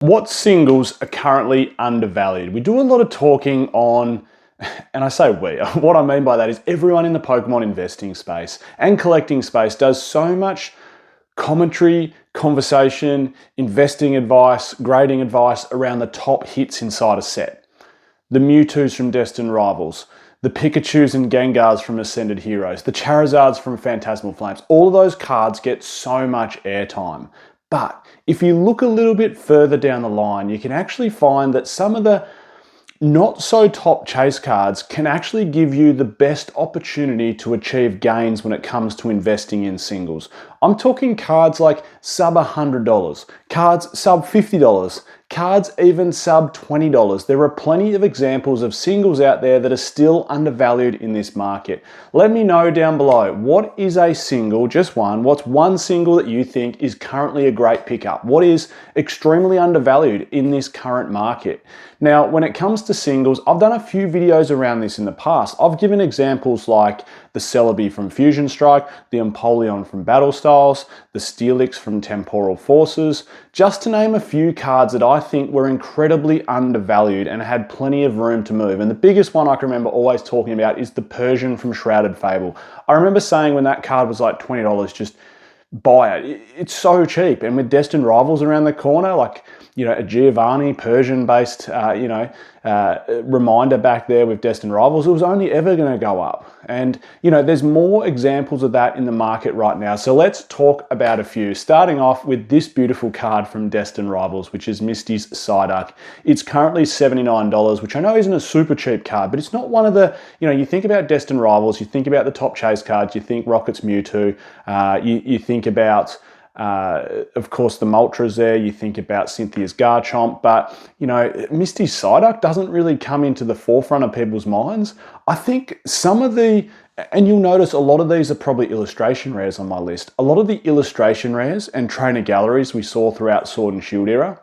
What singles are currently undervalued? We do a lot of talking on, and I say we, what I mean by that is everyone in the Pokemon investing space and collecting space does so much commentary, conversation, investing advice, grading advice around the top hits inside a set. The Mewtwo's from Destined Rivals, the Pikachus and Gengars from Ascended Heroes, the Charizards from Phantasmal Flames. All of those cards get so much airtime. But if you look a little bit further down the line, you can actually find that some of the not so top chase cards can actually give you the best opportunity to achieve gains when it comes to investing in singles. I'm talking cards like sub $100, cards sub $50, cards even sub $20. There are plenty of examples of singles out there that are still undervalued in this market. Let me know down below, what is a single, just one, what's one single that you think is currently a great pickup? What is extremely undervalued in this current market? Now, when it comes to singles, I've done a few videos around this in the past. I've given examples like the Celebi from Fusion Strike, the Empoleon from Battle Styles, the Steelix from Temporal Forces, just to name a few cards that I think were incredibly undervalued and had plenty of room to move. And the biggest one I can remember always talking about is the Persian from Shrouded Fable. I remember saying when that card was like $20, just buy it. It's so cheap. And with Destined Rivals around the corner, like, you know, a Giovanni Persian-based, reminder back there with Destined Rivals, it was only ever going to go up. And, you know, there's more examples of that in the market right now. So let's talk about a few, starting off with this beautiful card from Destined Rivals, which is Misty's Psyduck. It's currently $79, which I know isn't a super cheap card, but it's not one of the, you know, you think about Destined Rivals, you think about the top chase cards, you think Rocket's Mewtwo, you think about of course, the Moltres there, you think about Cynthia's Garchomp, but, you know, Misty's Psyduck doesn't really come into the forefront of people's minds. I think some of the, and you'll notice a lot of these are probably illustration rares on my list. A lot of the illustration rares and trainer galleries we saw throughout Sword and Shield era,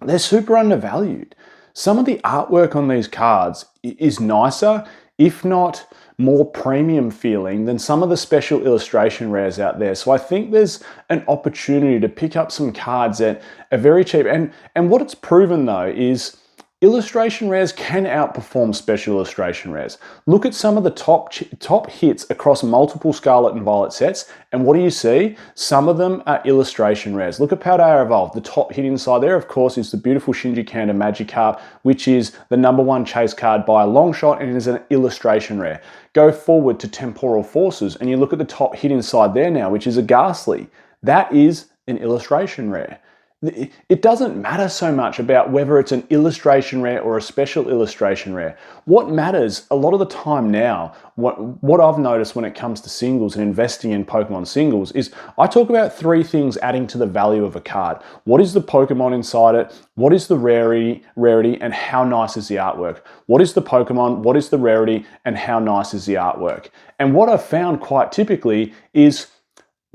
they're super undervalued. Some of the artwork on these cards is nicer, if not more premium feeling than some of the special illustration rares out there. So I think there's an opportunity to pick up some cards that are very cheap. And what it's proven though is illustration rares can outperform special illustration rares. Look at some of the top hits across multiple Scarlet and Violet sets, and what do you see? Some of them are illustration rares. Look at Paldea Evolved. The top hit inside there, of course, is the beautiful Shinji Kanda Magikarp, which is the #1 chase card by a long shot and is an illustration rare. Go forward to Temporal Forces, and you look at the top hit inside there now, which is a Ghastly. That is an illustration rare. It doesn't matter so much about whether it's an illustration rare or a special illustration rare. What matters a lot of the time now, what I've noticed when it comes to singles and investing in Pokemon singles is I talk about three things adding to the value of a card. What is the Pokemon inside it? What is the rarity, and how nice is the artwork? What is the Pokemon? What is the rarity, and how nice is the artwork? And what I've found quite typically is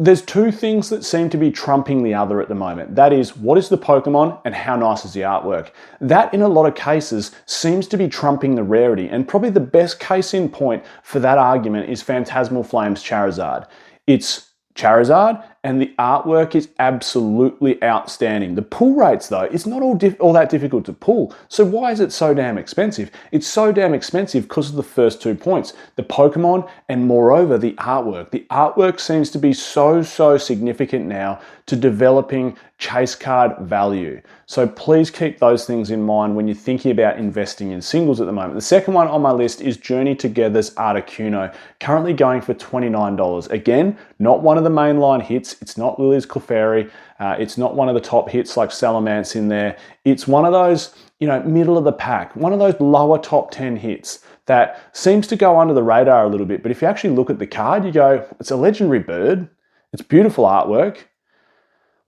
there's two things that seem to be trumping the other at the moment. That is, what is the Pokemon and how nice is the artwork? That, in a lot of cases, seems to be trumping the rarity. And probably the best case in point for that argument is Phantasmal Flames Charizard. It's Charizard, and the artwork is absolutely outstanding. The pull rates, though, it's not all that difficult to pull. So why is it so damn expensive? It's so damn expensive because of the first 2 points, the Pokemon and moreover the artwork. The artwork seems to be so significant now to developing chase card value. So please keep those things in mind when you're thinking about investing in singles at the moment. The second one on my list is Journey Together's Articuno, currently going for $29. Again, not one of the mainline hits. It's not Lily's Clefairy. It's not one of the top hits like Salamence in there. It's one of those, you know, middle of the pack, one of those lower top 10 hits that seems to go under the radar a little bit. But if you actually look at the card, you go, it's a legendary bird. It's beautiful artwork.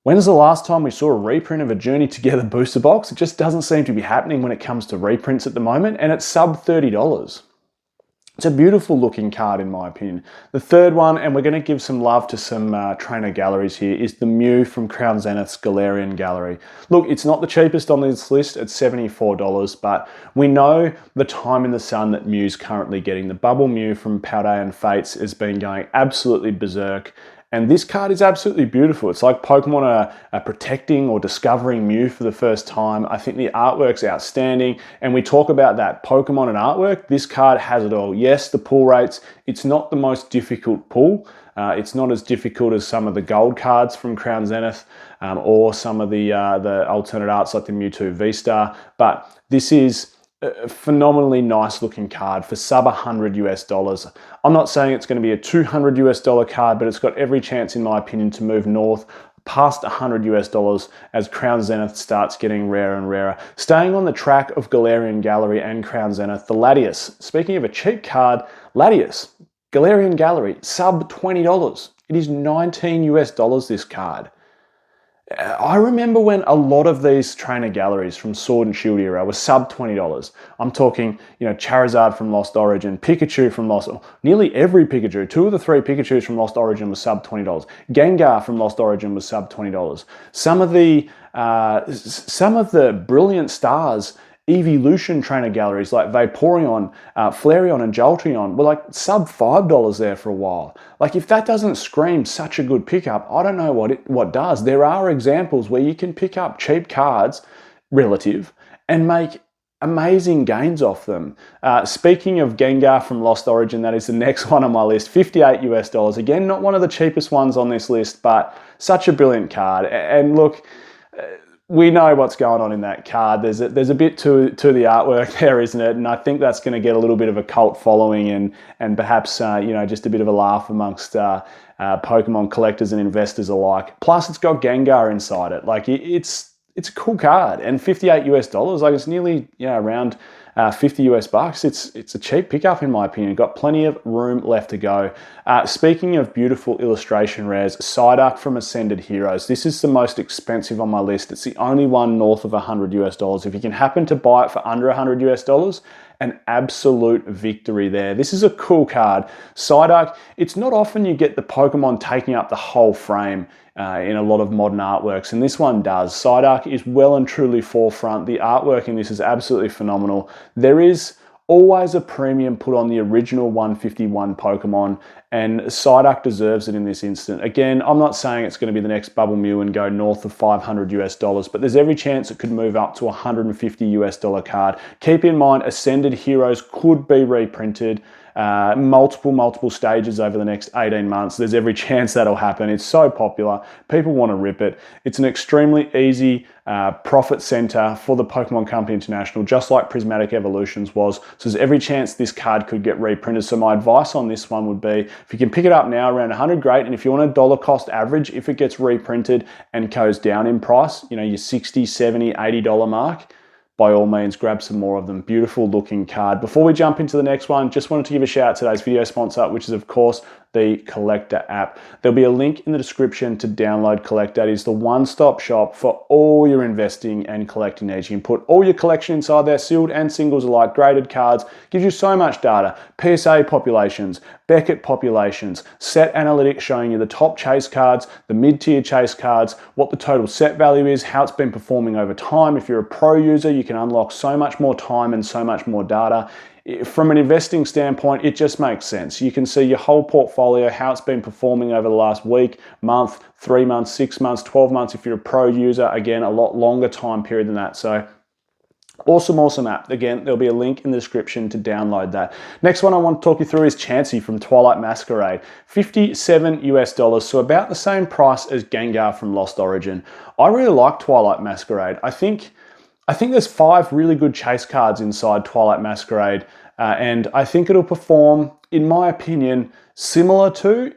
When is the last time we saw a reprint of a Journey Together booster box? It just doesn't seem to be happening when it comes to reprints at the moment, and it's sub $30. It's a beautiful looking card in my opinion. The third one, and we're going to give some love to some trainer galleries here, is the Mew from Crown Zenith's Galarian Gallery. Look, it's not the cheapest on this list at $74, but we know the time in the sun that Mew's currently getting. The Bubble Mew from Paldea and Fates has been going absolutely berserk. And this card is absolutely beautiful. It's like Pokemon are protecting or discovering Mew for the first time. I think the artwork's outstanding. And we talk about that Pokemon and artwork. This card has it all. Yes, the pull rates, it's not the most difficult pull. It's not as difficult as some of the gold cards from Crown Zenith or some of the alternate arts like the Mewtwo V-Star. But this is a phenomenally nice looking card for sub $100 US. I'm not saying it's going to be a $200 US card, but it's got every chance, in my opinion, to move north past $100 US as Crown Zenith starts getting rarer and rarer. Staying on the track of Galarian Gallery and Crown Zenith, the Latias. Speaking of a cheap card, Latias, Galarian Gallery, sub $20. It is $19 US, this card. I remember when a lot of these trainer galleries from Sword and Shield era were sub $20. I'm talking, Charizard from Lost Origin, Pikachu from nearly every Pikachu, 2 of the 3 Pikachus from Lost Origin was sub $20. Gengar from Lost Origin was sub $20. Some of the brilliant stars Evolution trainer galleries like Vaporeon, Flareon and Jolteon were like sub $5 there for a while. Like, if that doesn't scream such a good pickup, I don't know what does. There are examples where you can pick up cheap cards, relative, and make amazing gains off them. Speaking of Gengar from Lost Origin, that is the next one on my list, $58 US. Again, not one of the cheapest ones on this list, but such a brilliant card. And look, we know what's going on in that card. There's a bit to the artwork there, isn't it? And I think that's going to get a little bit of a cult following and perhaps just a bit of a laugh amongst Pokemon collectors and investors alike. Plus, it's got Gengar inside it. Like, it's a cool card, and $58 US, like, it's nearly around 50 US bucks. It's a cheap pickup, in my opinion. Got plenty of room left to go. Speaking of beautiful illustration rares, Psyduck from Ascended Heroes. This is the most expensive on my list. It's the only one north of $100 US. If you can happen to buy it for under $100 US, an absolute victory there. This is a cool card. Psyduck, it's not often you get the Pokemon taking up the whole frame in a lot of modern artworks, and this one does. Psyduck is well and truly forefront. The artwork in this is absolutely phenomenal. There is always a premium put on the original 151 Pokemon, and Psyduck deserves it in this instant. Again, I'm not saying it's going to be the next Bubble Mew and go north of $500 US, but there's every chance it could move up to a $150 US card. Keep in mind, Ascended Heroes could be reprinted multiple stages over the next 18 months. There's every chance that'll happen. It's so popular. People want to rip it. It's an extremely easy profit center for the Pokemon Company International, just like Prismatic Evolutions was. So there's every chance this card could get reprinted. So my advice on this one would be, if you can pick it up now around 100, great. And if you want a dollar cost average, if it gets reprinted and goes down in price, your $60, $70, $80 mark, by all means, grab some more of them. Beautiful looking card. Before we jump into the next one, just wanted to give a shout out to today's video sponsor, which is, of course, the Collector app. There'll be a link in the description to download Collector. It is the one-stop shop for all your investing and collecting needs. You can put all your collection inside there, sealed and singles alike, graded cards. Gives you so much data. PSA populations, Beckett populations, set analytics showing you the top chase cards, the mid-tier chase cards, what the total set value is, how it's been performing over time. If you're a pro user, you can unlock so much more time and so much more data. From an investing standpoint, it just makes sense. You can see your whole portfolio, how it's been performing over the last week, month, 3 months, 6 months, 12 months. If you're a pro user, again, a lot longer time period than that. So awesome app. Again, there'll be a link in the description to download that. Next one I want to talk you through is Chansey from Twilight Masquerade. $57 US, so about the same price as Gengar from Lost Origin. I really like Twilight Masquerade. I think there's 5 really good chase cards inside Twilight Masquerade, and I think it'll perform, in my opinion, similar to,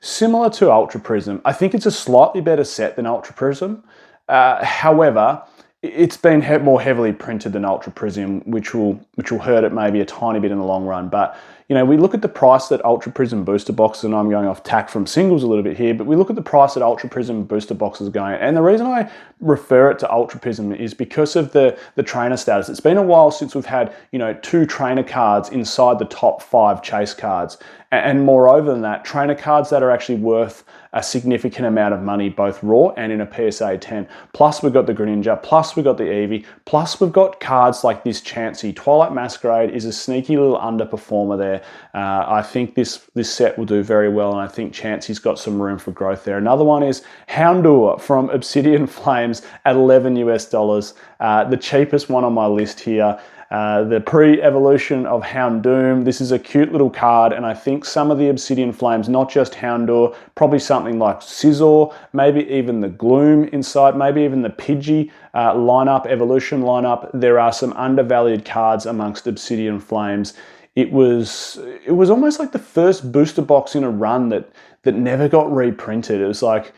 similar to Ultra Prism. I think it's a slightly better set than Ultra Prism. However, it's been more heavily printed than Ultra Prism, which will hurt it maybe a tiny bit in the long run. But we look at the price that Ultra Prism booster boxes, and I'm going off tack from singles a little bit here, but we look at the price that Ultra Prism booster boxes are going. And the reason I refer it to Ultra Prism is because of the trainer status. It's been a while since we've had 2 trainer cards inside the top 5 chase cards. And moreover than that, trainer cards that are actually worth a significant amount of money, both raw and in a PSA 10. Plus we've got the Greninja, plus we've got the Eevee, plus we've got cards like this Chansey. Twilight Masquerade is a sneaky little underperformer there. there. I think this set will do very well, and I think Chansey's got some room for growth there. Another one is Houndour from Obsidian Flames at $11 US. The cheapest one on my list here. The pre-evolution of Houndoom. This is a cute little card, and I think some of the Obsidian Flames, not just Houndour, probably something like Scizor, maybe even the Gloom inside, maybe even the Pidgey lineup, evolution lineup. There are some undervalued cards amongst Obsidian Flames. It was almost like the first booster box in a run that never got reprinted. It was like,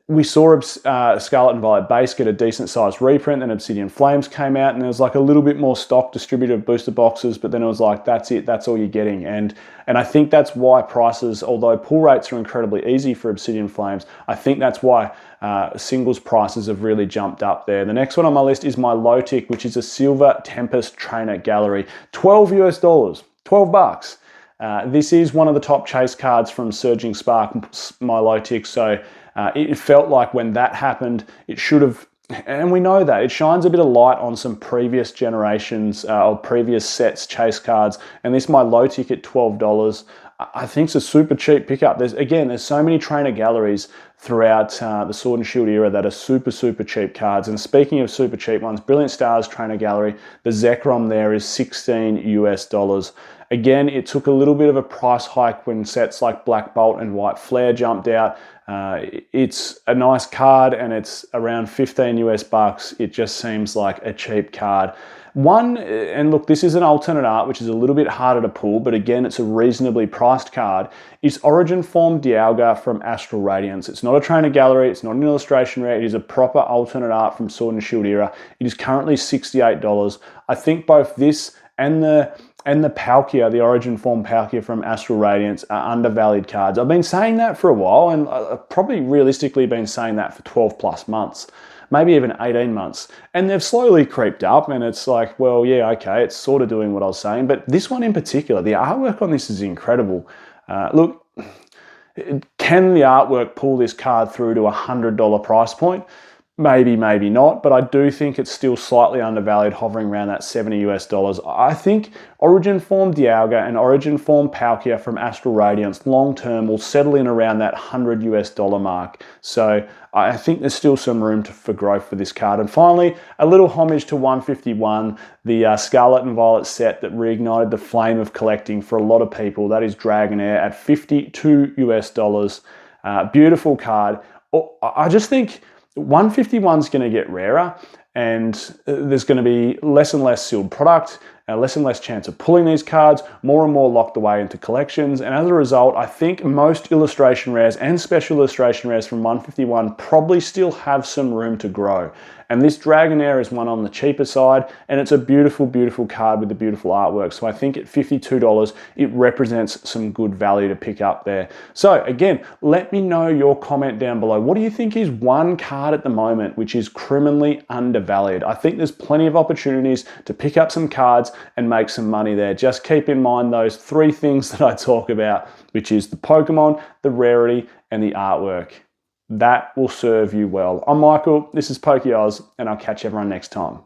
we saw Scarlet and Violet base get a decent sized reprint, then Obsidian Flames came out, and there was like a little bit more stock distributed of booster boxes, but then it was like, that's it, that's all you're getting. And I think that's why prices, although pull rates are incredibly easy for Obsidian Flames, I think that's why singles prices have really jumped up there. The next one on my list is my low tick, which is a Silver Tempest Trainer Gallery. $12 US, $12. This is one of the top chase cards from Surging Spark, my low tick, so it felt like when that happened, it should have, and we know that, it shines a bit of light on some previous generations or previous sets chase cards, and this my low tick at $12. I think it's a super cheap pickup. There's so many trainer galleries throughout the Sword and Shield era that are super, super cheap cards. And speaking of super cheap ones, Brilliant Stars Trainer Gallery, the Zekrom there is $16 US. Again, it took a little bit of a price hike when sets like Black Bolt and White Flare jumped out. It's a nice card, and it's around 15 US bucks. It just seems like a cheap card. And look, this is an alternate art, which is a little bit harder to pull, but again, it's a reasonably priced card, is Origin Form Dialga from Astral Radiance. It's not a trainer gallery, it's not an illustration rare, it is a proper alternate art from Sword and Shield era. It is currently $68. I think both this and the Palkia, the Origin Form Palkia from Astral Radiance, are undervalued cards. I've been saying that for a while, and I've probably realistically been saying that for 12 plus months, maybe even 18 months. And they've slowly creeped up, and it's like, well, yeah, okay, it's sort of doing what I was saying. But this one in particular, the artwork on this is incredible. Look, can the artwork pull this card through to a $100 price point? Maybe, maybe not, but I do think it's still slightly undervalued, hovering around that $70 US. I think Origin Form Dialga and Origin Form Palkia from Astral Radiance long term will settle in around that $100 US mark. So I think there's still some room for growth for this card. And finally, a little homage to 151, the Scarlet and Violet set that reignited the flame of collecting for a lot of people. That is Dragonair at $52 US. Beautiful card. I just think 151 is going to get rarer, and there's going to be less and less sealed product, less and less chance of pulling these cards, more and more locked away into collections. And as a result, I think most illustration rares and special illustration rares from 151 probably still have some room to grow. And this Dragonair is one on the cheaper side, and it's a beautiful, beautiful card with the beautiful artwork. So I think at $52, it represents some good value to pick up there. So again, let me know your comment down below. What do you think is one card at the moment which is criminally undervalued? I think there's plenty of opportunities to pick up some cards and make some money there. Just keep in mind those three things that I talk about, which is the Pokemon, the and the artwork. That will serve you well. I'm Michael, this is PokeOz, and I'll catch everyone next time.